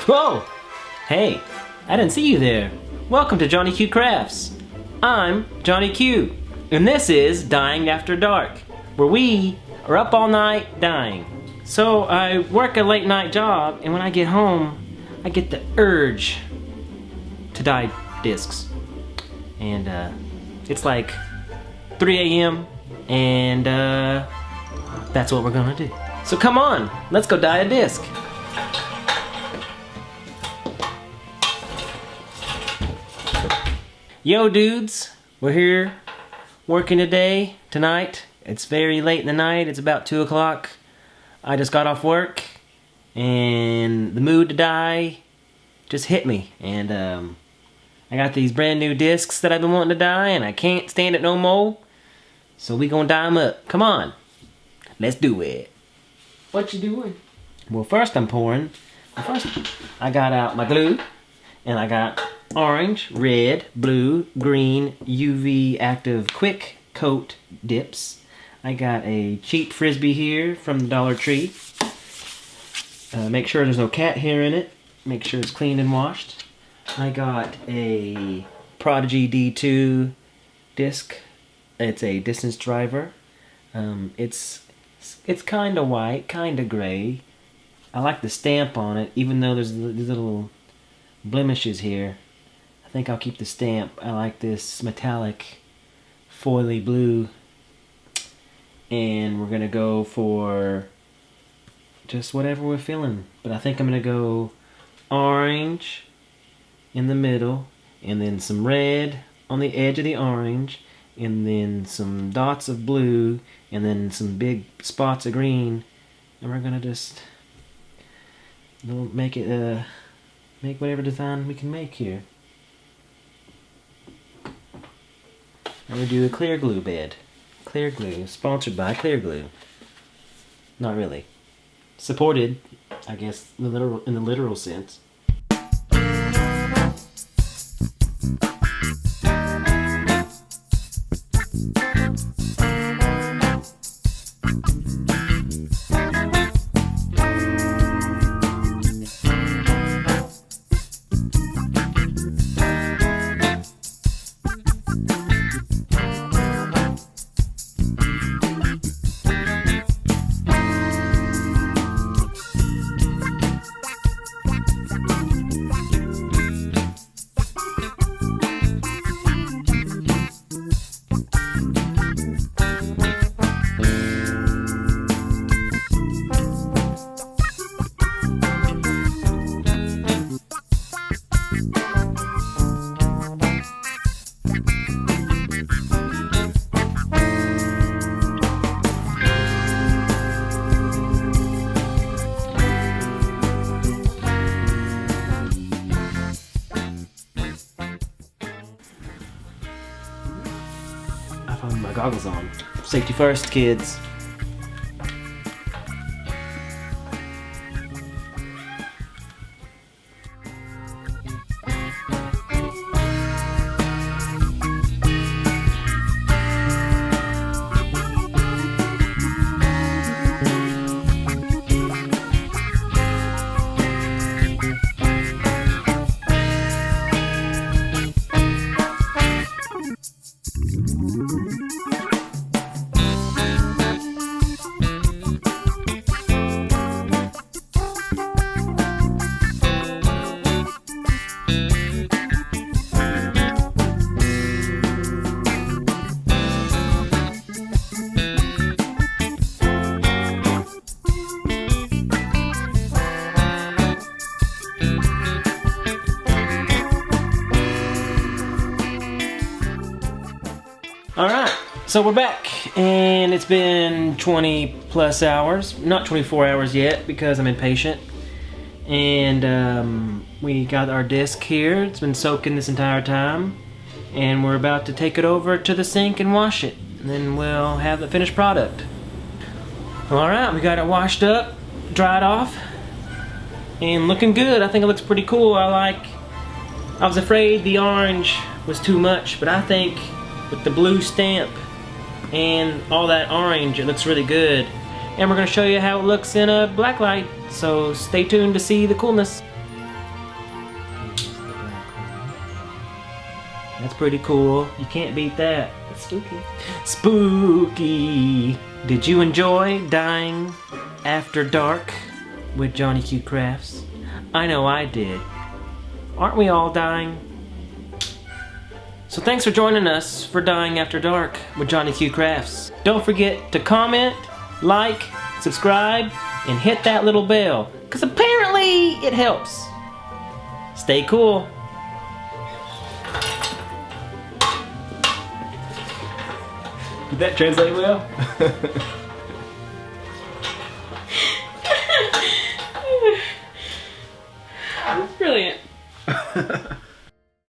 Whoa! Hey, I didn't see you there. Welcome to Johnny Q Crafts. I'm Johnny Q, and this is Dyeing After Dark, where we are up all night dyeing. So I work a late night job, and when I get home, I get the urge to dye discs. And it's like 3 a.m. and that's what we're gonna do. So come on, let's go dye a disc. Yo dudes, we're here working tonight. It's very late in the night, it's about 2 o'clock. I just got off work and the mood to dye just hit me. And I got these brand new discs that I've been wanting to dye and I can't stand it no more. So we gonna dye them up. Come on, let's do it. What you doing? Well, first I'm pouring. First I got out my glue and I got orange, red, blue, green, UV active quick coat dips. I got a cheap frisbee here from the Dollar Tree. Make sure there's no cat hair in it. Make sure it's cleaned and washed. I got a Prodigy D2 disc. It's a distance driver. It's kind of white, kind of gray. I like the stamp on it, even though there's these little blemishes here. I think I'll keep the stamp. I like this metallic foily blue. And we're gonna go for just whatever we're feeling. But I think I'm gonna go orange in the middle, and then some red on the edge of the orange, and then some dots of blue, and then some big spots of green. And we're gonna just make it make whatever design we can make here. I'm gonna do a clear glue bed. Clear glue, sponsored by Clear Glue. Not really. Supported, I guess, in the literal sense. My goggles on. Safety first, kids. Alright, so we're back, and it's been 20 plus hours, not 24 hours yet because I'm impatient. And we got our disc here. It's been soaking this entire time, and we're about to take it over to the sink and wash it, and then we'll have the finished product. Alright, we got it washed up, dried off, and looking good. I think it looks pretty cool. I was afraid the orange was too much, but I think with the blue stamp and all that orange, it looks really good. And we're going to show you how it looks in a black light, so stay tuned to see the coolness. That's pretty cool. You can't beat that. It's spooky. Spooky. Did you enjoy dying after dark with Johnny Q Crafts? I know I did. Aren't we all dying? So thanks for joining us for Dying After Dark with Johnny Q Crafts. Don't forget to comment, like, subscribe, and hit that little bell, because apparently it helps. Stay cool. Did that translate well?